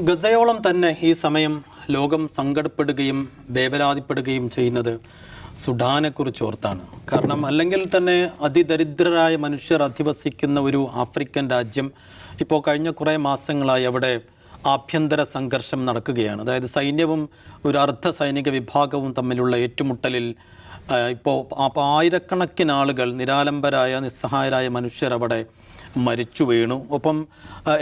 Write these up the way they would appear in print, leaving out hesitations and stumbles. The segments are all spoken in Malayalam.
ഗസയോളം തന്നെ ഈ സമയം ലോകം സങ്കടപ്പെടുകയും വേവലാതിപ്പെടുകയും ചെയ്യുന്നത് സുഡാനെക്കുറിച്ച് ഓർത്താണ്. കാരണം അല്ലെങ്കിൽ തന്നെ അതിദരിദ്രരായ മനുഷ്യർ അധിവസിക്കുന്ന ഒരു ആഫ്രിക്കൻ രാജ്യം ഇപ്പോൾ കഴിഞ്ഞ കുറേ മാസങ്ങളായി അവിടെ ആഭ്യന്തര സംഘർഷം നടക്കുകയാണ്. അതായത് സൈന്യവും ഒരു അർദ്ധ സൈനിക വിഭാഗവും തമ്മിലുള്ള ഏറ്റുമുട്ടലിൽ ഇപ്പോൾ ആയിരക്കണക്കിന് ആളുകൾ, നിരാലംബരായ നിസ്സഹായരായ മനുഷ്യർ അവിടെ മരിച്ചു വീണു. ഒപ്പം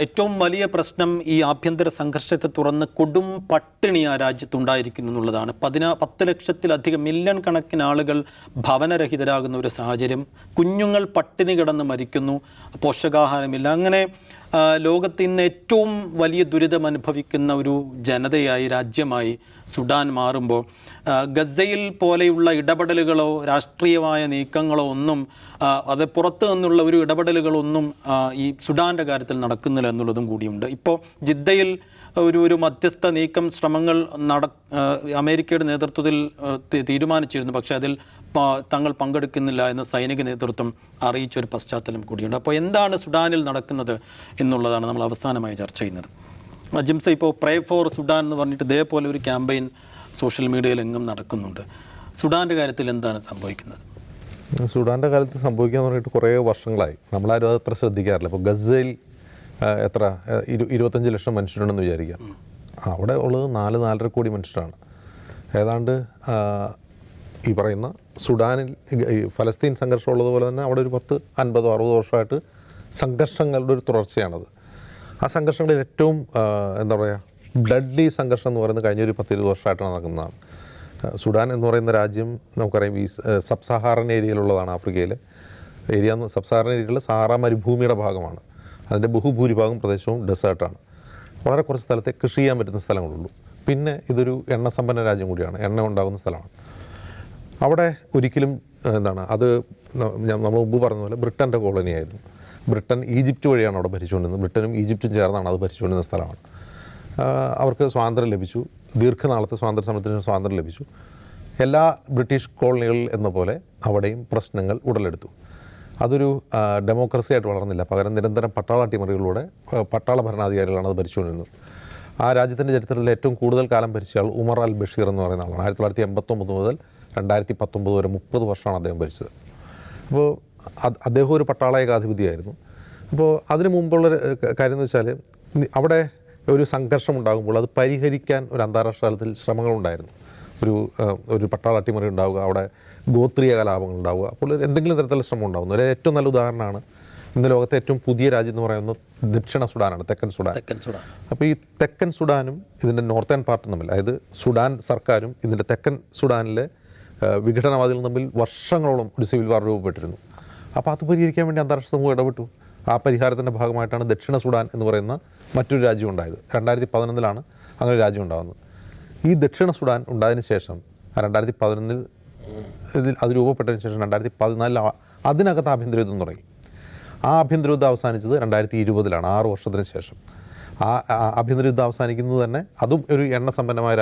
ഏറ്റവും വലിയ പ്രശ്നം ഈ ആഭ്യന്തര സംഘർഷത്തെ തുറന്ന് കൊടും പട്ടിണി ആ രാജ്യത്തുണ്ടായിരിക്കുന്നു എന്നുള്ളതാണ്. 10 ലക്ഷത്തിലധികം മില്യൺ കണക്കിന് ആളുകൾ ഭവനരഹിതരാകുന്ന ഒരു സാഹചര്യം, കുഞ്ഞുങ്ങൾ പട്ടിണി കിടന്ന് മരിക്കുന്നു, പോഷകാഹാരമില്ല. അങ്ങനെ ലോകത്ത് ഇന്ന് ഏറ്റവും വലിയ ദുരിതം അനുഭവിക്കുന്ന ഒരു ജനതയായി, രാജ്യമായി സുഡാൻ മാറുമ്പോൾ ഗസയിൽ പോലെയുള്ള ഇടപെടലുകളോ രാഷ്ട്രീയമായ നീക്കങ്ങളോ ഒന്നും, അത് പുറത്തു നിന്നുള്ള ഒരു ഇടപെടലുകളൊന്നും ഈ സുഡാൻ്റെ കാര്യത്തിൽ നടക്കുന്നില്ല എന്നുള്ളതും കൂടിയുണ്ട്. ഇപ്പോൾ ജിദ്ദയിൽ ഒരു മധ്യസ്ഥ നീക്കം ശ്രമങ്ങൾ അമേരിക്കയുടെ നേതൃത്വത്തിൽ തീരുമാനിച്ചിരുന്നു. പക്ഷേ അതിൽ തങ്ങൾ പങ്കെടുക്കുന്നില്ല എന്ന് സൈനിക നേതൃത്വം അറിയിച്ചൊരു പശ്ചാത്തലം കൂടിയുണ്ട്. അപ്പോൾ എന്താണ് സുഡാനിൽ നടക്കുന്നത് എന്നുള്ളതാണ് നമ്മൾ അവസാനമായി ചർച്ച ചെയ്യുന്നത്. ജിംസ, ഇപ്പോൾ പ്രേ ഫോർ സുഡാൻ എന്ന് പറഞ്ഞിട്ട് ഇതേപോലെ ഒരു ക്യാമ്പയിൻ സോഷ്യൽ മീഡിയയിൽ എങ്ങും നടക്കുന്നുണ്ട്. സുഡാൻ്റെ കാര്യത്തിൽ എന്താണ് സംഭവിക്കുന്നത്? സുഡാൻ്റെ കാലത്ത് സംഭവിക്കാന്ന് പറഞ്ഞിട്ട് കുറേ വർഷങ്ങളായി. നമ്മളാരും അത് അത്ര ശ്രദ്ധിക്കാറില്ല. ഇപ്പോൾ ഗസയിൽ എത്ര 25 ലക്ഷം മനുഷ്യരുണ്ടെന്ന് വിചാരിക്കാം. അവിടെ ഉള്ളത് 4-4.5 കോടി മനുഷ്യരാണ്. ഏതാണ്ട് ഈ പറയുന്ന സുഡാനിൽ ഫലസ്തീൻ സംഘർഷം ഉള്ളതുപോലെ തന്നെ അവിടെ ഒരു 50-60 വർഷമായിട്ട് സംഘർഷങ്ങളുടെ ഒരു തുടർച്ചയാണത്. ആ സംഘർഷങ്ങളിൽ ഏറ്റവും എന്താ പറയുക, ബ്ലഡ്ലി സംഘർഷം എന്ന് പറയുന്നത് കഴിഞ്ഞൊരു 10-20 വർഷമായിട്ടാണ് നടക്കുന്നതാണ്. സുഡാൻ എന്ന് പറയുന്ന രാജ്യം നമുക്കറിയാം ഈ സബ് സഹാറൻ ഏരിയയിലുള്ളതാണ്. ആഫ്രിക്കയിലെ ഏരിയ സബ് ഏരിയയിൽ സഹാറ മരുഭൂമിയുടെ ഭാഗമാണ്. അതിൻ്റെ ബഹുഭൂരിഭാഗം പ്രദേശവും ഡെസേർട്ടാണ്. വളരെ കുറച്ച് സ്ഥലത്തെ കൃഷി ചെയ്യാൻ പറ്റുന്ന സ്ഥലങ്ങളുള്ളൂ. പിന്നെ ഇതൊരു എണ്ണസമ്പന്ന രാജ്യം കൂടിയാണ്, എണ്ണ ഉണ്ടാകുന്ന സ്ഥലമാണ്. അവിടെ ഒരിക്കലും അത് നമ്മൾ മുമ്പ് പറഞ്ഞ പോലെ ബ്രിട്ടൻ്റെ കോളനിയായിരുന്നു. ബ്രിട്ടൻ ഈജിപ്റ്റ് വഴിയാണ് അവിടെ ഭരിച്ചുകൊണ്ടിരുന്നത്. ബ്രിട്ടനും ഈജിപ്റ്റും ചേർന്നാണ് അത് ഭരിച്ചുകൊണ്ടിരുന്ന സ്ഥലമാണ്. അവർക്ക് സ്വാതന്ത്ര്യം ലഭിച്ചു. ദീർഘനാളത്തെ സ്വാതന്ത്ര്യ സമരത്തിന് സ്വാതന്ത്ര്യം ലഭിച്ചു. എല്ലാ ബ്രിട്ടീഷ് കോളനികളിൽ എന്ന പോലെ അവിടെയും പ്രശ്നങ്ങൾ ഉടലെടുത്തു. അതൊരു ഡെമോക്രസി ആയിട്ട് വളർന്നില്ല. പകരം നിരന്തരം പട്ടാള അട്ടിമറികളിലൂടെ പട്ടാള ഭരണാധികാരികളാണ് അത് ഭരിച്ചുകൊണ്ടിരുന്നത്. ആ രാജ്യത്തിൻ്റെ ചരിത്രത്തിൽ ഏറ്റവും കൂടുതൽ കാലം ഭരിച്ച ആൾ ഉമർ അൽ ബഷീർ എന്ന് പറയുന്ന ആളാണ്. 1989 മുതൽ 2019 വരെ 30 വർഷമാണ് അദ്ദേഹം ഭരിച്ചത്. അപ്പോൾ അദ്ദേഹം ഒരു പട്ടാള ഏകാധിപതിയായിരുന്നു. അപ്പോൾ അതിനു മുമ്പുള്ളൊരു കാര്യം എന്ന് വെച്ചാൽ അവിടെ ഒരു സംഘർഷം ഉണ്ടാകുമ്പോൾ അത് പരിഹരിക്കാൻ ഒരു അന്താരാഷ്ട്ര തലത്തിൽ ശ്രമങ്ങളുണ്ടായിരുന്നു. ഒരു പട്ടാള അട്ടിമറി ഉണ്ടാവുക, അവിടെ ഗോത്രീയ കലാപങ്ങൾ ഉണ്ടാവുക, അപ്പോൾ എന്തെങ്കിലും തരത്തിലുള്ള ശ്രമം ഉണ്ടാകുന്നു. ഒരു ഏറ്റവും നല്ല ഉദാഹരണമാണ് ഇന്ന് ലോകത്തെ ഏറ്റവും പുതിയ രാജ്യം എന്ന് പറയുന്നത് ദക്ഷിണ സുഡാനാണ്, തെക്കൻ സുഡാൻ. അപ്പോൾ ഈ തെക്കൻ സുഡാനും ഇതിൻ്റെ നോർത്തേൺ പാർട്ടും തമ്മിൽ, അതായത് സുഡാൻ സർക്കാരും ഇതിൻ്റെ തെക്കൻ സുഡാനിലെ വിഘടനവാദികളും തമ്മിൽ വർഷങ്ങളോളം ഒരു സിവിൽ വാർ രൂപപ്പെട്ടിരുന്നു. അപ്പോൾ അത് പരിഹരിക്കാൻ വേണ്ടി അന്താരാഷ്ട്ര സമൂഹം ഇടപെട്ടു. ആ പരിഹാരത്തിൻ്റെ ഭാഗമായിട്ടാണ് ദക്ഷിണ സുഡാൻ എന്ന് പറയുന്ന മറ്റൊരു രാജ്യം ഉണ്ടായത്. 2011 അങ്ങനെ ഒരു രാജ്യം ഉണ്ടാകുന്നത്. ഈ ദക്ഷിണ സുഡാൻ ഉണ്ടായതിന് ശേഷം 2011 അത് രൂപപ്പെട്ടതിന് ശേഷം 2014 അതിനകത്ത് ആഭ്യന്തര യുദ്ധം തുടങ്ങി. ആ ആഭ്യന്തര യുദ്ധം അവസാനിച്ചത് 2020 6 വർഷത്തിന് ശേഷം. ആ ആഭ്യന്തര യുദ്ധം അവസാനിക്കുന്നത് തന്നെ അതും ഒരു എണ്ണ സമ്പന്നമായ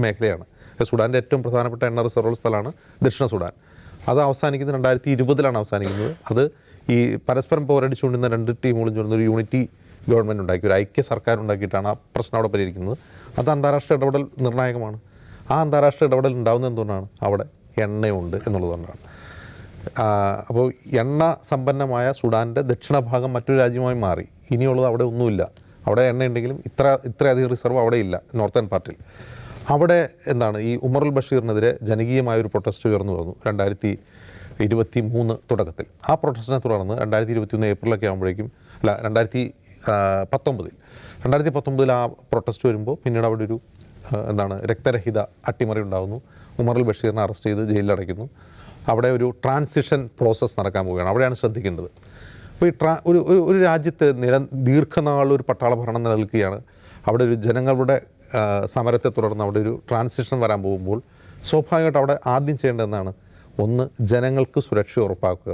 മേഖലയാണ്. സുഡാൻ്റെ ഏറ്റവും പ്രധാനപ്പെട്ട എണ്ണ റിസർവുള്ള സ്ഥലമാണ് ദക്ഷിണ സുഡാൻ. അത് അവസാനിക്കുന്നത് 2020 അവസാനിക്കുന്നത്. അത് ഈ പരസ്പരം പോരടിച്ചുകൊണ്ടിരുന്ന 2 ടീമുകളും ചേർന്ന് ഒരു യൂണിറ്റി ഗവൺമെൻറ് ഉണ്ടാക്കി, ഒരു ഐക്യ സർക്കാർ ഉണ്ടാക്കിയിട്ടാണ് ആ പ്രശ്നം അവിടെ പരിഹരിക്കുന്നത്. അത് അന്താരാഷ്ട്ര ഇടപെടൽ നിർണായകമാണ്. ആ അന്താരാഷ്ട്ര ഇടപെടൽ ഉണ്ടാകുന്നത് എന്തുകൊണ്ടാണ്? അവിടെ എണ്ണയുണ്ട് എന്നുള്ളതുകൊണ്ടാണ്. അപ്പോൾ എണ്ണ സമ്പന്നമായ സുഡാൻ്റെ ദക്ഷിണ ഭാഗം മറ്റൊരു രാജ്യമായി മാറി. ഇനിയുള്ളത് അവിടെ ഒന്നുമില്ല. അവിടെ എണ്ണയുണ്ടെങ്കിലും ഇത്രയധികം റിസർവ് അവിടെ ഇല്ല നോർത്തേൺ പാർട്ടിൽ. അവിടെ ഈ ഉമർ അൽ ബഷീറിനെതിരെ ജനകീയമായൊരു പ്രൊട്ടസ്റ്റ് ഉയർന്നു വന്നു 2023 തുടക്കത്തിൽ. ആ പ്രൊട്ടസ്റ്റിനെ തുടർന്ന് 2021 ഏപ്രിലൊക്കെ ആകുമ്പോഴേക്കും 2019 ആ പ്രൊട്ടസ്റ്റ് വരുമ്പോൾ പിന്നീട് അവിടെ ഒരു രക്തരഹിത അട്ടിമറി ഉണ്ടാകുന്നു. ഉമർ അൽ ബഷീറിനെ അറസ്റ്റ് ചെയ്ത് ജയിലിലടയ്ക്കുന്നു. അവിടെ ഒരു ട്രാൻസിഷൻ പ്രോസസ്സ് നടക്കാൻ പോവുകയാണ്. അവിടെയാണ് ശ്രദ്ധിക്കേണ്ടത്. അപ്പോൾ ഈ ഒരു രാജ്യത്ത് ദീർഘനാളൊരു പട്ടാള ഭരണം നിലനിൽക്കുകയാണ്. അവിടെ ഒരു ജനങ്ങളുടെ സമരത്തെ തുടർന്ന് അവിടെ ഒരു ട്രാൻസിഷൻ വരാൻ പോകുമ്പോൾ സ്വാഭാവികമായിട്ട് അവിടെ ആദ്യം ചെയ്യേണ്ടതെന്നാണ്, ഒന്ന് ജനങ്ങൾക്ക് സുരക്ഷ ഉറപ്പാക്കുക,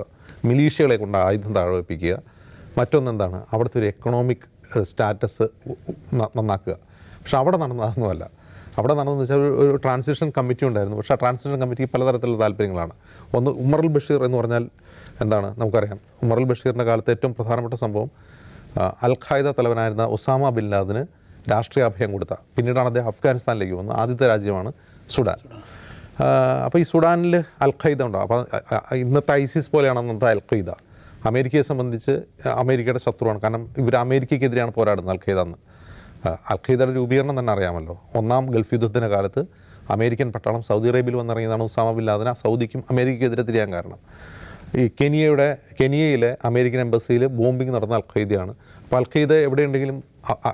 മിലീഷ്യകളെ കൊണ്ട് ആയുധം താഴ്വപ്പിക്കുക. മറ്റൊന്നെന്താണ്, അവിടുത്തെ ഒരു എക്കണോമിക് സ്റ്റാറ്റസ് നന്നാക്കുക. പക്ഷെ അവിടെ നടന്നതൊന്നുമല്ല. അവിടെ നടന്നതെന്ന് വെച്ചാൽ ഒരു ട്രാൻസിഷൻ കമ്മിറ്റി ഉണ്ടായിരുന്നു. പക്ഷേ ആ ട്രാൻസിഷൻ കമ്മിറ്റിക്ക് പലതരത്തിലുള്ള താല്പര്യങ്ങളാണ്. ഒന്ന്, ഉമർ അൽ ബഷീർ എന്ന് പറഞ്ഞാൽ എന്താണ് നമുക്കറിയാം. ഉമർ അൽ ബഷീറിൻ്റെ കാലത്ത് ഏറ്റവും പ്രധാനപ്പെട്ട സംഭവം അൽ ഖായ്ദ തലവനായിരുന്ന ഒസാമ ബിൻ ലാദന് രാഷ്ട്രീയ അഭയം കൊടുത്ത, പിന്നീടാണ് അദ്ദേഹം അഫ്ഗാനിസ്ഥാനിലേക്ക് വന്നത്. ആദ്യത്തെ രാജ്യമാണ് സുഡാൻ. അപ്പോൾ ഈ സുഡാനിൽ അൽ ഖൈദ ഉണ്ടാവും. അപ്പോൾ ഇന്നത്തെ ISIS പോലെയാണ് അന്നത്തെ അൽ ഖൈദ. അമേരിക്കയെ സംബന്ധിച്ച് അമേരിക്കയുടെ ശത്രുവാണ്. കാരണം ഇവർ അമേരിക്കയ്ക്കെതിരെയാണ് പോരാടുന്നത് അൽ ഖൈദ എന്ന്. അൽ ഖൈദയുടെ രൂപീകരണം തന്നെ അറിയാമല്ലോ. ഒന്നാം ഗൾഫ് യുദ്ധത്തിൻ്റെ കാലത്ത് അമേരിക്കൻ പട്ടാളം സൗദി അറേബ്യയിൽ വന്നിറങ്ങിയതാണ് ഉസാമ ബിൻ ലാദനെ സൗദിക്കും അമേരിക്കയ്ക്കെതിരെ തിരിയാൻ കാരണം. ഈ കെനിയയിലെ അമേരിക്കൻ എംബസിയിൽ ബോംബിംഗ് നടന്ന അൽ ഖൈദയാണ്. അപ്പോൾ അൽ ഖൈദ എവിടെയുണ്ടെങ്കിലും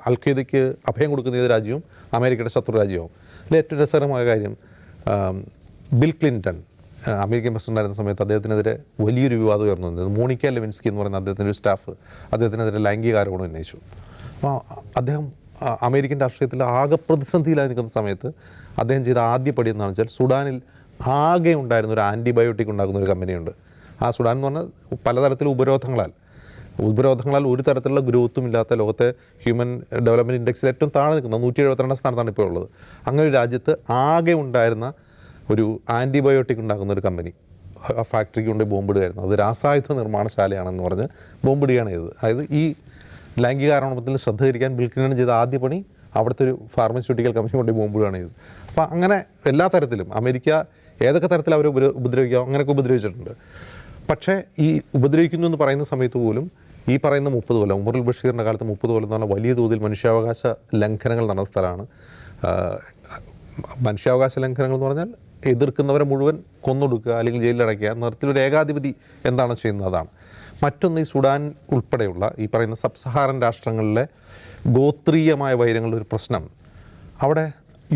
അൽ ഖൈദയ്ക്ക് അഭയം കൊടുക്കുന്ന ഏത് രാജ്യവും അമേരിക്കയുടെ ശത്രു രാജ്യവും. അതിൽ ഏറ്റവും രസകരമായ കാര്യം, ബിൽ ക്ലിൻറ്റൺ അമേരിക്കൻ പ്രസിഡൻ്റായിരുന്ന സമയത്ത് അദ്ദേഹത്തിനെതിരെ വലിയൊരു വിവാദം ഉയർന്നു വന്നത്. മോണിക്ക ലെവിൻസ്കി എന്ന് പറയുന്ന അദ്ദേഹത്തിൻ്റെ ഒരു സ്റ്റാഫ് അദ്ദേഹത്തിനെതിരെ ലൈംഗിക ആരോപണം ഉന്നയിച്ചു. അപ്പോൾ അദ്ദേഹം അമേരിക്കൻ രാഷ്ട്രീയത്തിൽ ആകെ പ്രതിസന്ധിയിലായി നിൽക്കുന്ന സമയത്ത് അദ്ദേഹം ചെയ്ത ആദ്യ പടി എന്താണെന്ന് വെച്ചാൽ സുഡാനിൽ ആകെ ഉണ്ടായിരുന്ന ഒരു ആൻറ്റിബയോട്ടിക് ഉണ്ടാക്കുന്ന ഒരു കമ്പനിയുണ്ട്. ആ സുഡാൻ എന്ന് പറഞ്ഞാൽ പലതരത്തിലുള്ള ഉപരോധങ്ങളാൽ ഒരു തരത്തിലുള്ള ഗ്രോത്തും ഇല്ലാത്ത ലോകത്തെ ഹ്യൂമൻ ഡെവലപ്മെൻറ്റ് ഇൻഡെക്സിൽ ഏറ്റവും താഴെ നിൽക്കുന്ന 172 സ്ഥാനത്താണ് ഇപ്പോൾ ഉള്ളത്. അങ്ങനെ ഒരു രാജ്യത്ത് ആകെ ഉണ്ടായിരുന്ന ഒരു ആൻറ്റിബയോട്ടിക് ഉണ്ടാക്കുന്ന ഒരു കമ്പനി ആ ഫാക്ടറിക്ക് കൊണ്ട് ബോംബിടുകയായിരുന്നു. അത് രാസായുധ നിർമ്മാണശാലയാണെന്ന് പറഞ്ഞ് ബോംബിടുകയാണ് ചെയ്തത്. അതായത് ഈ ലൈംഗികാരോപണത്തിൽ ശ്രദ്ധ തിരിക്കാൻ ബിൽ ക്ലിൻ്റൺ ചെയ്ത ആദ്യ പണി അവിടുത്തെ ഒരു ഫാർമസ്യൂട്ടിക്കൽ കമ്പനി കൊണ്ട് ബോംബിടുകയാണ് ചെയ്തത്. അപ്പോൾ അങ്ങനെ എല്ലാ തരത്തിലും അമേരിക്ക ഏതൊക്കെ തരത്തിൽ അവർ ഉപദ്രവിക്കാം അങ്ങനെയൊക്കെ ഉപദ്രവിച്ചിട്ടുണ്ട്. പക്ഷേ ഈ ഉപദ്രവിക്കുന്നു എന്ന് പറയുന്ന സമയത്ത് പോലും ഈ പറയുന്ന 30 കൊല്ലം ഉമർ അൽ ബഷീറിൻ്റെ കാലത്ത് 30 കൊല്ലം എന്ന് പറഞ്ഞാൽ വലിയ തോതിൽ മനുഷ്യാവകാശ ലംഘനങ്ങൾ നടന്ന സ്ഥലമാണ്. മനുഷ്യാവകാശ ലംഘനങ്ങൾ എന്ന് പറഞ്ഞാൽ എതിർക്കുന്നവരെ മുഴുവൻ കൊന്നൊടുക്കുക അല്ലെങ്കിൽ ജയിലിലടയ്ക്കുക എന്ന തരത്തിലൊരു ഏകാധിപതി എന്താണ് ചെയ്യുന്നത് അതാണ്. മറ്റൊന്ന്, ഈ സുഡാൻ ഉൾപ്പെടെയുള്ള ഈ പറയുന്ന സബ് സഹാറൻ രാഷ്ട്രങ്ങളിലെ ഗോത്രീയമായ വൈരങ്ങളുടെ ഒരു പ്രശ്നം, അവിടെ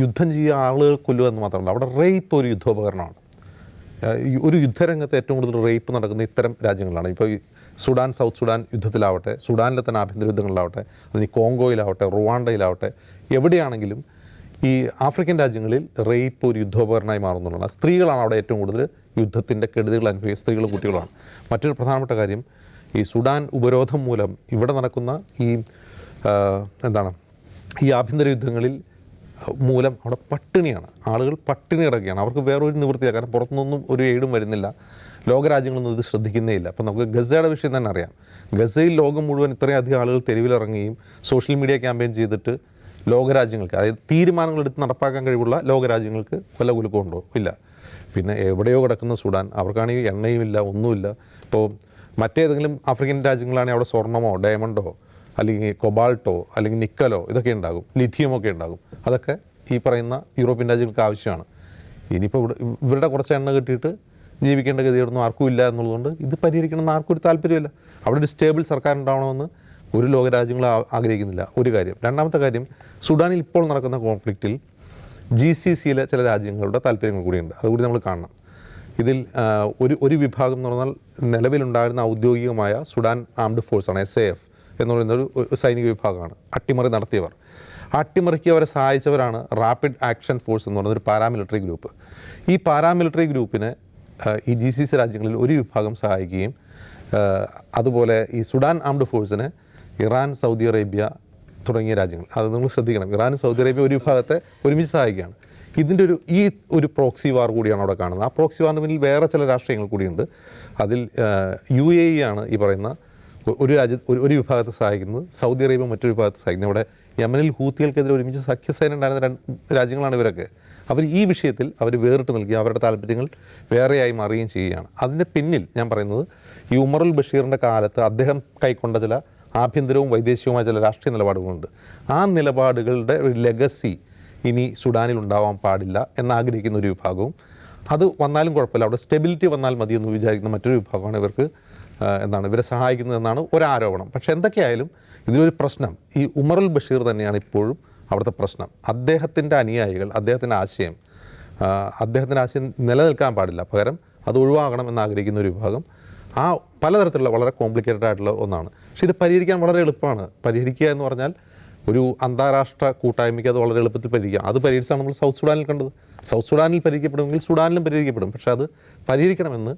യുദ്ധം ചെയ്യുക ആളുകൾ കൊല്ലുക എന്ന് മാത്രമല്ല, അവിടെ റേപ്പ് ഒരു യുദ്ധോപകരണമാണ്. ഒരു യുദ്ധരംഗത്ത് ഏറ്റവും കൂടുതൽ റേപ്പ് നടക്കുന്ന ഇത്തരം രാജ്യങ്ങളാണ്. ഇപ്പോൾ ഈ സുഡാൻ, സൗത്ത് സുഡാൻ യുദ്ധത്തിലാവട്ടെ, സുഡാനിലെ തന്നെ ആഭ്യന്തര യുദ്ധങ്ങളിലാവട്ടെ, അതിന് കോങ്കോയിലാവട്ടെ, റുവാണ്ടയിലാവട്ടെ, എവിടെയാണെങ്കിലും ഈ ആഫ്രിക്കൻ രാജ്യങ്ങളിൽ റേപ്പ് ഒരു യുദ്ധോപകരണമായി മാറുന്നുള്ളതാണ്. സ്ത്രീകളാണ് അവിടെ ഏറ്റവും കൂടുതൽ യുദ്ധത്തിൻ്റെ കെടുതികൾ അനുഭവിക്കുക, സ്ത്രീകളും കുട്ടികളുമാണ്. മറ്റൊരു പ്രധാനപ്പെട്ട കാര്യം, ഈ സുഡാൻ ഉപരോധം മൂലം ഇവിടെ നടക്കുന്ന ഈ ആഭ്യന്തര യുദ്ധങ്ങളിൽ മൂലം അവിടെ പട്ടിണിയാണ്. ആളുകൾ പട്ടിണി കിടക്കുകയാണ്. അവർക്ക് വേറൊരു നിവൃത്തിയാണ്. കാരണം പുറത്തുനിന്നൊന്നും ഒരു എയ്ഡും വരുന്നില്ല. ലോകരാജ്യങ്ങളൊന്നും ഇത് ശ്രദ്ധിക്കുന്നേ ഇല്ല. അപ്പോൾ നമുക്ക് ഗസയുടെ വിഷയം തന്നെ അറിയാം. ഗസയിൽ ലോകം മുഴുവൻ ഇത്രയധികം ആളുകൾ തെരുവിലിറങ്ങുകയും സോഷ്യൽ മീഡിയ ക്യാമ്പയിൻ ചെയ്തിട്ട് ലോകരാജ്യങ്ങൾക്ക്, അതായത് തീരുമാനങ്ങൾ എടുത്ത് നടപ്പാക്കാൻ കഴിവുള്ള ലോകരാജ്യങ്ങൾക്ക് വല്ല കുലുക്കമുണ്ടോ? ഇല്ല. പിന്നെ എവിടെയോ കിടക്കുന്ന സുഡാൻ, അവർക്കാണെങ്കിൽ എണ്ണയുമില്ല, ഒന്നുമില്ല. ഇപ്പോൾ മറ്റേതെങ്കിലും ആഫ്രിക്കൻ രാജ്യങ്ങളാണെങ്കിൽ അവിടെ സ്വർണ്ണമോ ഡയമണ്ടോ അല്ലെങ്കിൽ കൊബാൾട്ടോ അല്ലെങ്കിൽ നിക്കലോ ഇതൊക്കെ ഉണ്ടാകും, ലിഥിയമൊക്കെ ഉണ്ടാകും. അതൊക്കെ ഈ പറയുന്ന യൂറോപ്യൻ രാജ്യങ്ങൾക്ക് ആവശ്യമാണ്. ഇനിയിപ്പോൾ ഇവരുടെ കുറച്ച് എണ്ണ കിട്ടിയിട്ട് ജീവിക്കേണ്ട ഗതിയൊന്നും ആർക്കും ഇല്ല എന്നുള്ളതുകൊണ്ട് ഇത് പരിഹരിക്കണമെന്ന് ആർക്കും ഒരു താല്പര്യമില്ല. അവിടെ ഒരു സ്റ്റേബിൾ സർക്കാർ ഉണ്ടാവണമെന്ന് ഒരു ലോകരാജ്യങ്ങളും ആഗ്രഹിക്കുന്നില്ല. ഒരു കാര്യം. രണ്ടാമത്തെ കാര്യം, സുഡാനിൽ ഇപ്പോൾ നടക്കുന്ന കോൺഫ്ലിക്റ്റിൽ GCCയിലെ ചില രാജ്യങ്ങളുടെ താല്പര്യങ്ങൾ കൂടിയുണ്ട്. അതുകൂടി നമ്മൾ കാണണം. ഇതിൽ ഒരു വിഭാഗം എന്ന് പറഞ്ഞാൽ നിലവിലുണ്ടായിരുന്ന ഔദ്യോഗികമായ സുഡാൻ ആംഡ് ഫോഴ്സാണ്, SAF എന്ന് പറയുന്നൊരു സൈനിക വിഭാഗമാണ്. അട്ടിമറി നടത്തിയവർ, അട്ടിമറിക്ക് അവരെ സഹായിച്ചവരാണ് റാപ്പിഡ് ആക്ഷൻ ഫോഴ്സ് എന്ന് പറയുന്നൊരു പാരാമിലിറ്ററി ഗ്രൂപ്പ്. ഈ പാരാമിലിറ്ററി ഗ്രൂപ്പിനെ ഈ GCC രാജ്യങ്ങളിൽ ഒരു വിഭാഗം സഹായിക്കുകയും അതുപോലെ ഈ സുഡാൻ ആംഡ് ഫോഴ്സിനെ ഇറാൻ, സൗദി അറേബ്യ തുടങ്ങിയ രാജ്യങ്ങൾ, അത് നിങ്ങൾ ശ്രദ്ധിക്കണം, ഇറാനും സൗദി അറേബ്യ ഒരു വിഭാഗത്തെ ഒരുമിച്ച് സഹായിക്കുകയാണ്. ഇതിൻ്റെ ഒരു പ്രോക്സി വാർ കൂടിയാണ് അവിടെ കാണുന്നത്. ആ പ്രോക്സി വാറിന് പിന്നിൽ വേറെ ചില രാഷ്ട്രീയങ്ങൾ കൂടിയുണ്ട്. അതിൽ UAE ആണ് ഈ പറയുന്ന ഒരു വിഭാഗത്തെ സഹായിക്കുന്നത്, സൗദി അറേബ്യ മറ്റൊരു വിഭാഗത്തെ സഹായിക്കുന്നത്. ഇവിടെ യമനിൽ ഹൂത്തികൾക്കെതിരെ ഒരുമിച്ച് സഖ്യസേന ഉണ്ടായിരുന്ന രാജ്യങ്ങളാണ് ഇവരൊക്കെ. അവർ ഈ വിഷയത്തിൽ അവർ വേറിട്ട് നൽകി അവരുടെ താല്പര്യങ്ങൾ വേറെയായി മാറുകയും ചെയ്യുകയാണ്. അതിൻ്റെ പിന്നിൽ ഞാൻ പറയുന്നത് ഈ ഉമർ അൽ ബഷീറിൻ്റെ കാലത്ത് അദ്ദേഹം കൈക്കൊണ്ട ചില ആഭ്യന്തരവും വൈദേശികവുമായ ചില രാഷ്ട്രീയ നിലപാടുകളുണ്ട്. ആ നിലപാടുകളുടെ ഒരു ലെഗസി ഇനി സുഡാനിൽ ഉണ്ടാവാൻ പാടില്ല എന്നാഗ്രഹിക്കുന്ന ഒരു വിഭാഗവും, അത് വന്നാലും കുഴപ്പമില്ല, അവിടെ സ്റ്റെബിലിറ്റി വന്നാൽ മതിയെന്ന് വിചാരിക്കുന്ന മറ്റൊരു വിഭാഗമാണ് ഇവർക്ക് ഇവരെ സഹായിക്കുന്നതെന്നാണ് ഒരാരോപണം. പക്ഷേ എന്തൊക്കെയായാലും ഇതിലൊരു പ്രശ്നം ഈ ഉമർ അൽ ബഷീർ തന്നെയാണ് ഇപ്പോഴും അവിടുത്തെ പ്രശ്നം. അദ്ദേഹത്തിൻ്റെ അനുയായികൾ, അദ്ദേഹത്തിൻ്റെ ആശയം നിലനിൽക്കാൻ പാടില്ല, പകരം അത് ഒഴിവാകണം എന്നാഗ്രഹിക്കുന്ന ഒരു വിഭാഗം. ആ പലതരത്തിലുള്ള വളരെ കോംപ്ലിക്കേറ്റഡ് ആയിട്ടുള്ള ഒന്നാണ്. പക്ഷേ ഇത് പരിഹരിക്കാൻ വളരെ എളുപ്പമാണ്. പരിഹരിക്കുക എന്ന് പറഞ്ഞാൽ ഒരു അന്താരാഷ്ട്ര കൂട്ടായ്മയ്ക്ക് അത് വളരെ എളുപ്പത്തിൽ പരിഹരിക്കാം. അത് പരിഹരിച്ചാണ് നമ്മൾ സൗത്ത് സുഡാനിൽ കണ്ടത്. സൗത്ത് സുഡാനിൽ പരിഹരിക്കപ്പെടുമെങ്കിൽ സുഡാനിലും പരിഹരിക്കപ്പെടും. പക്ഷേ അത് പരിഹരിക്കണമെന്ന്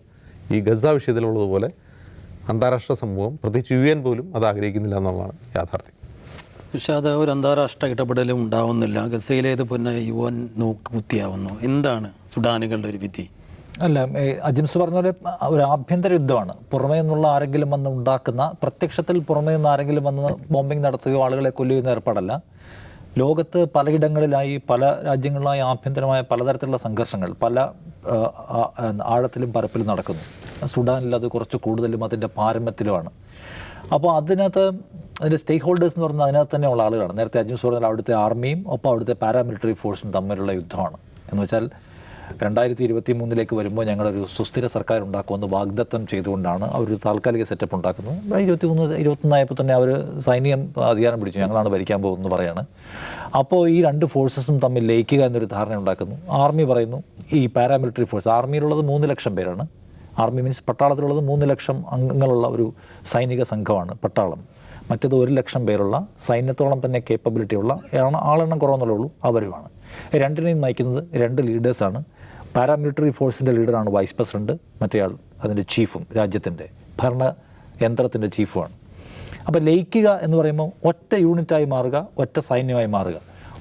ഈ ഗസ വിഷയത്തിലുള്ളതുപോലെ അന്താരാഷ്ട്ര സമൂഹം, പ്രത്യേകിച്ച് UN പോലും അത് ആഗ്രഹിക്കുന്നില്ല എന്നുള്ളതാണ് യാഥാർത്ഥ്യം. പക്ഷെ അത് ഒരു അന്താരാഷ്ട്ര ഇടപെടലും ഉണ്ടാവുന്നില്ല. ഗസയിലേത് പിന്നെ UN നോക്കുകുത്തിയാവുന്നു. എന്താണ് സുഡാനികളുടെ ഒരു വിധി? അല്ല, അജിംസ് പറഞ്ഞ പോലെ ഒരു ആഭ്യന്തര യുദ്ധമാണ്. പുറമേ നിന്നുള്ള ആരെങ്കിലും വന്ന് ഉണ്ടാക്കുന്ന, പ്രത്യക്ഷത്തിൽ പുറമേ നിന്ന് ആരെങ്കിലും വന്ന് ബോംബിംഗ് നടത്തുകയോ ആളുകളെ കൊല്ലുകയോ ഏർപ്പാടല്ല. ലോകത്ത് പലയിടങ്ങളിലായി പല രാജ്യങ്ങളിലായി ആഭ്യന്തരമായ പലതരത്തിലുള്ള സംഘർഷങ്ങൾ പല ആഴത്തിലും പരപ്പിലും നടക്കുന്നു. സുഡാനിൽ അത് കുറച്ച് കൂടുതലും അതിൻ്റെ പാരമ്യത്തിലുമാണ്. അപ്പോൾ അതിനകത്ത് അതിൻ്റെ സ്റ്റേക്ക് ഹോൾഡേഴ്സ് എന്ന് പറഞ്ഞാൽ അതിനകത്ത് തന്നെയുള്ള ആളുകളാണ്. നേരത്തെ അജിംസ് പറഞ്ഞാൽ അവിടുത്തെ ആർമിയും ഒപ്പം അവിടുത്തെ പാരാമിലിറ്ററി ഫോഴ്സും തമ്മിലുള്ള യുദ്ധമാണ്. എന്ന് വെച്ചാൽ 2023 വരുമ്പോൾ ഞങ്ങളൊരു സുസ്ഥിര സർക്കാർ ഉണ്ടാക്കുമെന്ന് വാഗ്ദത്തം ചെയ്തുകൊണ്ടാണ് അവർ താൽക്കാലിക സെറ്റപ്പ് ഉണ്ടാക്കുന്നത്. 21 ആയപ്പോൾ തന്നെ അവർ സൈന്യം അധികാരം പിടിച്ചു, ഞങ്ങളാണ് ഭരിക്കാൻ പോകുന്നത് പറയാണ്. അപ്പോൾ ഈ രണ്ട് ഫോഴ്സസും തമ്മിൽ ലയിക്കുക എന്നൊരു ധാരണ ഉണ്ടാക്കുന്നു. ആർമി പറയുന്നു, ഈ പാരാമിലിറ്ററി ഫോഴ്സ്, ആർമിയിലുള്ളത് 3 ലക്ഷം പേരാണ്. ആർമി മീൻസ് പട്ടാളത്തിലുള്ളത് 3 ലക്ഷം അംഗങ്ങളുള്ള ഒരു സൈനിക സംഘമാണ് പട്ടാളം. മറ്റേത് 1 ലക്ഷം പേരുള്ള സൈന്യത്തോളം തന്നെ കേപ്പബിലിറ്റിയുള്ള ആളെണ്ണം കുറവെന്നുള്ളേ ഉള്ളൂ അവരുമാണ്. രണ്ടിനെയും നയിക്കുന്നത് 2 ലീഡേഴ്സാണ്. പാരാമിലിറ്ററി ഫോഴ്സിൻ്റെ ലീഡറാണ് വൈസ് പ്രസിഡൻറ്റ്, മറ്റേയാൾ അതിൻ്റെ ചീഫും രാജ്യത്തിൻ്റെ ഭരണ യന്ത്രത്തിൻ്റെ ചീഫുമാണ്. അപ്പോൾ ലയിക്കുക എന്ന് പറയുമ്പോൾ ഒറ്റ യൂണിറ്റായി മാറുക, ഒറ്റ സൈന്യമായി മാറുക.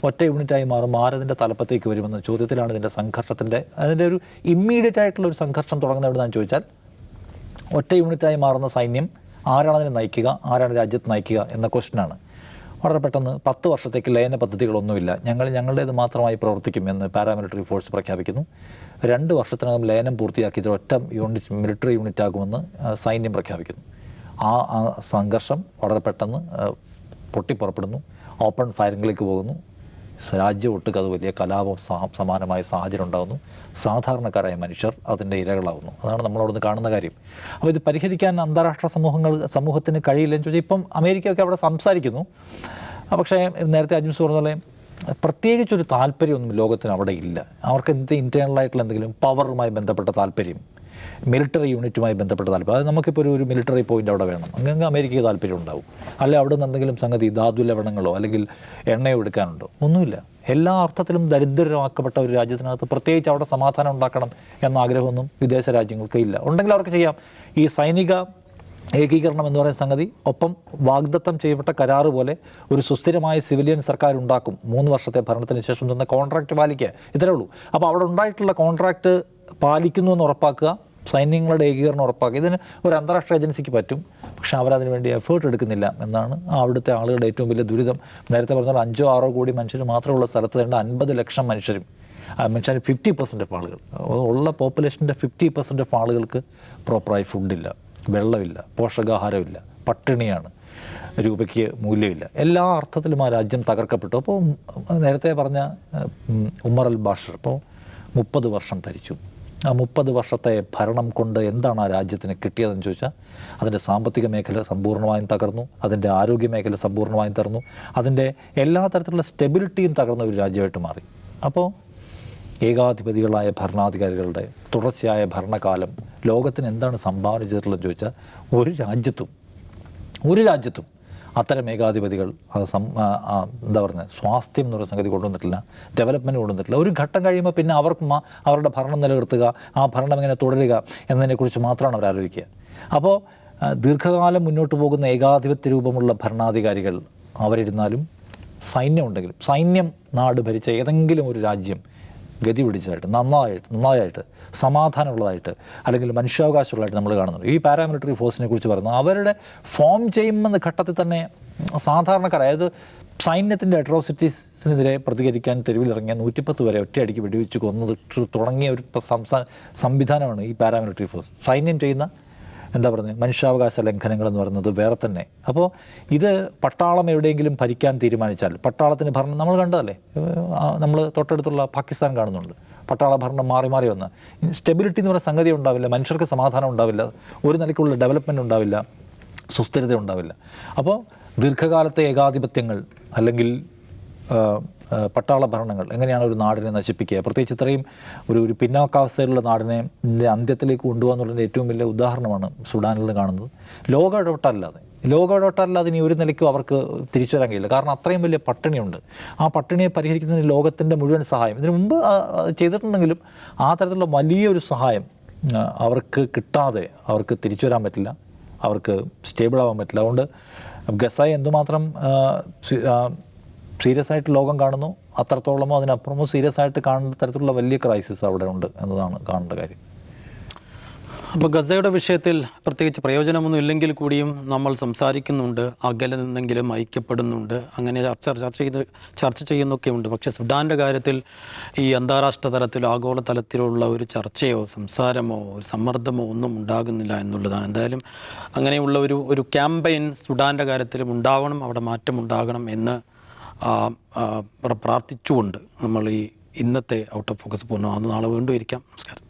ഒറ്റ യൂണിറ്റായി മാറുമ്പോൾ ആരതിൻ്റെ തലപ്പത്തേക്ക് വരുമെന്ന ചോദ്യത്തിലാണ് ഇതിൻ്റെ സംഘർഷത്തിൻ്റെ അതിൻ്റെ ഒരു ഇമ്മീഡിയറ്റ് ആയിട്ടുള്ള ഒരു സംഘർഷം തുടങ്ങുന്നത് എവിടെയാണെന്ന് ചോദിച്ചാൽ, ഒറ്റ യൂണിറ്റായി മാറുന്ന സൈന്യം ആരാണ് അതിനെ നയിക്കുക, ആരാണ് രാജ്യത്ത് നയിക്കുക എന്ന ക്വസ്റ്റ്യനാണ്. വളരെ പെട്ടെന്ന് 10 വർഷത്തേക്ക് ലയന പദ്ധതികളൊന്നുമില്ല, ഞങ്ങളുടേത് മാത്രമായി പ്രവർത്തിക്കുമെന്ന് പാരാമിലിറ്ററി ഫോഴ്സ് പ്രഖ്യാപിക്കുന്നു. 2 വർഷത്തിനകം ലയനം പൂർത്തിയാക്കിയിട്ട് ഒറ്റ മിലിറ്ററി യൂണിറ്റ് ആകുമെന്ന് സൈന്യം പ്രഖ്യാപിക്കുന്നു. ആ സംഘർഷം വളരെ പെട്ടെന്ന് പൊട്ടിപ്പുറപ്പെടുന്നു, ഓപ്പൺ ഫയറിംഗിലേക്ക് പോകുന്നു. രാജ്യം ഒട്ടുക്ക് അത് വലിയ കലാപം സമാനമായ സാഹചര്യം ഉണ്ടാകുന്നു. സാധാരണക്കാരായ മനുഷ്യർ അതിൻ്റെ ഇരകളാവുന്നു. അതാണ് നമ്മളവിടുന്ന് കാണുന്ന കാര്യം. അപ്പോൾ ഇത് പരിഹരിക്കാൻ അന്താരാഷ്ട്ര സമൂഹത്തിന് കഴിയില്ലെന്ന് ചോദിച്ചാൽ, ഇപ്പം അമേരിക്കയൊക്കെ അവിടെ സംസാരിക്കുന്നു. പക്ഷേ നേരത്തെ അജിംസ് പറഞ്ഞ പോലെ പ്രത്യേകിച്ചൊരു താല്പര്യമൊന്നും ലോകത്തിന് അവിടെ ഇല്ല. അവർക്ക് ഇൻറ്റേർണലായിട്ടുള്ള എന്തെങ്കിലും പവറുമായി ബന്ധപ്പെട്ട താല്പര്യം, മിലിറ്ററി യൂണിറ്റുമായി ബന്ധപ്പെട്ട താല്പര്യം, അത് നമുക്കിപ്പോൾ ഒരു മിലിറ്ററി പോയിൻ്റ് അവിടെ വേണം, അങ്ങനെ അമേരിക്കയ്ക്ക് താല്പര്യം ഉണ്ടാവും. അല്ലെ അവിടെ നിന്ന് എന്തെങ്കിലും സംഗതി ധാതു ലവണങ്ങളോ അല്ലെങ്കിൽ എണ്ണയോ എടുക്കാനുണ്ടോ? ഒന്നുമില്ല. എല്ലാ അർത്ഥത്തിലും ദരിദ്രമാക്കപ്പെട്ട ഒരു രാജ്യത്തിനകത്ത് പ്രത്യേകിച്ച് അവിടെ സമാധാനം ഉണ്ടാക്കണം എന്ന ആഗ്രഹമൊന്നും വിദേശ രാജ്യങ്ങൾക്ക് ഇല്ല. ഉണ്ടെങ്കിൽ അവർക്ക് ചെയ്യാം. ഈ സൈനിക ഏകീകരണം എന്ന് പറയുന്ന സംഗതി ഒപ്പം വാഗ്ദത്തം ചെയ്യപ്പെട്ട കരാറ് പോലെ ഒരു സുസ്ഥിരമായ സിവിലിയൻ സർക്കാർ ഉണ്ടാക്കും. 3 വർഷത്തെ ഭരണത്തിന് ശേഷം തന്ന കോൺട്രാക്റ്റ് പാലിക്കുക, ഇത്രേ ഉള്ളൂ. അപ്പോൾ അവിടെ ഉണ്ടായിട്ടുള്ള കോൺട്രാക്റ്റ് പാലിക്കുന്നു എന്ന് ഉറപ്പാക്കുക, സൈന്യങ്ങളുടെ ഏകീകരണം ഉറപ്പാക്കുക. ഇതിന് ഒരു അന്താരാഷ്ട്ര ഏജൻസിക്ക് പറ്റും. പക്ഷേ അവരതിനു വേണ്ടി എഫേർട്ട് എടുക്കുന്നില്ല എന്നാണ് അവിടുത്തെ ആളുകളുടെ ഏറ്റവും വലിയ ദുരിതം. നേരത്തെ പറഞ്ഞാൽ 5-6 കോടി മനുഷ്യർ മാത്രമുള്ള സ്ഥലത്ത് വേണ്ട 50 ലക്ഷം മനുഷ്യരും, മനുഷ്യർ 50% ഓഫ് ആളുകൾ ഉള്ള പോപ്പുലേഷൻ്റെ 50% ഓഫ് ആളുകൾക്ക് പ്രോപ്പറായി ഫുഡില്ല, വെള്ളമില്ല, പോഷകാഹാരമില്ല, പട്ടിണിയാണ്, രൂപയ്ക്ക് മൂല്യമില്ല. എല്ലാ അർത്ഥത്തിലും ആ രാജ്യം തകർക്കപ്പെട്ടു. അപ്പോൾ നേരത്തെ പറഞ്ഞ ഉമർ അൽ ബാഷിർ ഇപ്പോൾ 30 വർഷം ഭരിച്ചു. ആ 30 വർഷത്തെ ഭരണം കൊണ്ട് എന്താണ് ആ രാജ്യത്തിന് കിട്ടിയതെന്ന് ചോദിച്ചാൽ, അതിൻ്റെ സാമ്പത്തിക മേഖല സമ്പൂർണ്ണമായും തകർന്നു, അതിൻ്റെ ആരോഗ്യ മേഖല സമ്പൂർണ്ണമായും തകർന്നു, അതിൻ്റെ എല്ലാ തരത്തിലുള്ള സ്റ്റെബിലിറ്റിയും തകർന്ന ഒരു രാജ്യമായിട്ട് മാറി. അപ്പോൾ ഏകാധിപതികളായ ഭരണാധികാരികളുടെ തുടർച്ചയായ ഭരണകാലം ലോകത്തിന് എന്താണ് സംഭാവന ചെയ്തിട്ടുള്ളതെന്ന് ചോദിച്ചാൽ, ഒരു രാജ്യത്തും അത്തരം ഏകാധിപതികൾ എന്താ പറയുന്നത്, സ്വാസ്ഥ്യം എന്ന് പറയുന്ന സംഗതി കൊണ്ടുവന്നിട്ടില്ല, ഡെവലപ്മെൻറ്റ് കൊണ്ടുവന്നിട്ടില്ല. ഒരു ഘട്ടം കഴിയുമ്പോൾ പിന്നെ അവർക്ക് അവരുടെ ഭരണം നിലനിർത്തുക, ആ ഭരണം എങ്ങനെ തുടരുക എന്നതിനെക്കുറിച്ച് മാത്രമാണ് അവർ ആലോചിക്കുക. അപ്പോൾ ദീർഘകാലം മുന്നോട്ട് പോകുന്ന ഏകാധിപത്യ രൂപമുള്ള ഭരണാധികാരികൾ അവരിരുന്നാലും സൈന്യം ഉണ്ടെങ്കിലും, സൈന്യം നാട് ഭരിച്ച ഏതെങ്കിലും ഒരു രാജ്യം ഗതി പിടിച്ചതായിട്ട് നന്നായിട്ട് സമാധാനമുള്ളതായിട്ട് അല്ലെങ്കിൽ മനുഷ്യാവകാശമുള്ളതായിട്ട് നമ്മൾ കാണുന്നുണ്ട്. ഈ പാരാമിലിറ്ററി ഫോഴ്സിനെ കുറിച്ച് പറയുന്നത് അവരുടെ ഫോം ചെയ്യുമെന്ന ഘട്ടത്തിൽ തന്നെ സാധാരണക്കാർ, അതായത് സൈന്യത്തിൻ്റെ അട്രോസിറ്റീസിനെതിരെ പ്രതികരിക്കാൻ തെരുവിലിറങ്ങിയ 110 വരെ ഒറ്റയടിക്ക് വെടിവെച്ച് കൊന്നത് തുടങ്ങിയ ഒരു സംവിധാനമാണ് ഈ പാരാമിലിറ്ററി ഫോഴ്സ്. സൈന്യം ചെയ്യുന്ന എന്താ പറയുന്നത് മനുഷ്യാവകാശ ലംഘനങ്ങൾ എന്ന് പറയുന്നത് വേറെ തന്നെ. അപ്പോൾ ഇത് പട്ടാളം എവിടെയെങ്കിലും ഭരിക്കാൻ തീരുമാനിച്ചാൽ, പട്ടാളത്തിന് ഭരണം നമ്മൾ കണ്ടതല്ലേ, നമ്മൾ തൊട്ടടുത്തുള്ള പാകിസ്ഥാൻ കാണുന്നുണ്ട്. പട്ടാള ഭരണം മാറി വന്ന് സ്റ്റെബിലിറ്റി എന്ന് പറയുന്ന സംഗതി ഉണ്ടാവില്ല, മനുഷ്യർക്ക് സമാധാനം ഉണ്ടാവില്ല, ഒരു നിലയ്ക്കുള്ള ഡെവലപ്മെൻറ്റ് ഉണ്ടാവില്ല, സുസ്ഥിരത ഉണ്ടാവില്ല. അപ്പോൾ ദീർഘകാലത്തെ ഏകാധിപത്യങ്ങൾ അല്ലെങ്കിൽ പട്ടാള ഭരണങ്ങൾ എങ്ങനെയാണ് ഒരു നാടിനെ നശിപ്പിക്കുക, പ്രത്യേകിച്ച് ഇത്രയും ഒരു പിന്നോക്കാവസ്ഥയിലുള്ള നാടിനെ അന്ത്യത്തിലേക്ക് കൊണ്ടുപോകാന്നുള്ളതിൻ്റെ ഏറ്റവും വലിയ ഉദാഹരണമാണ് സുഡാനിൽ നിന്ന് കാണുന്നത്. ലോക ഇടപെട്ടല്ലാതെ ഇനി ഒരു നിലയ്ക്കും അവർക്ക് തിരിച്ചു വരാൻ കഴിയില്ല. കാരണം അത്രയും വലിയ പട്ടിണിയുണ്ട്. ആ പട്ടിണിയെ പരിഹരിക്കുന്നതിന് ലോകത്തിൻ്റെ മുഴുവൻ സഹായം ഇതിനു മുമ്പ് ചെയ്തിട്ടുണ്ടെങ്കിലും ആ തരത്തിലുള്ള വലിയൊരു സഹായം അവർക്ക് കിട്ടാതെ അവർക്ക് തിരിച്ചു വരാൻ പറ്റില്ല, അവർക്ക് സ്റ്റേബിളാവാൻ പറ്റില്ല. അതുകൊണ്ട് ഗസയെ എന്തുമാത്രം സീരിയസ് ആയിട്ട് ലോകം കാണുന്നു, അത്രത്തോളമോ അതിനപ്പുറമോ സീരിയസ് ആയിട്ട് കാണുന്ന തരത്തിലുള്ള വലിയ ക്രൈസിസ് അവിടെ ഉണ്ട് എന്നതാണ് കാണേണ്ട കാര്യം. അപ്പോൾ ഗസയുടെ വിഷയത്തിൽ പ്രത്യേകിച്ച് പ്രയോജനമൊന്നും ഇല്ലെങ്കിൽ കൂടിയും നമ്മൾ സംസാരിക്കുന്നുണ്ട്, അകലെ നിന്നെങ്കിലും ഐക്യപ്പെടുന്നുണ്ട്, അങ്ങനെ ചർച്ച ചെയ്യുന്നൊക്കെ ഉണ്ട്. പക്ഷേ സുഡാൻ്റെ കാര്യത്തിൽ ഈ അന്താരാഷ്ട്ര തലത്തിലോ ആഗോള തലത്തിലുള്ള ഒരു ചർച്ചയോ സംസാരമോ ഒരു സമ്മർദ്ദമോ ഒന്നും ഉണ്ടാകുന്നില്ല എന്നുള്ളതാണ്. എന്തായാലും അങ്ങനെയുള്ള ഒരു ക്യാമ്പയിൻ സുഡാൻ്റെ കാര്യത്തിലും ഉണ്ടാവണം, അവിടെ മാറ്റമുണ്ടാകണം എന്ന് പ്രാർത്ഥിച്ചുകൊണ്ട് നമ്മൾ ഈ ഇന്നത്തെ ഔട്ട് ഓഫ് ഫോക്കസ് പോകുന്നു. നാളെ വീണ്ടും ഇരിക്കാം. നമസ്കാരം.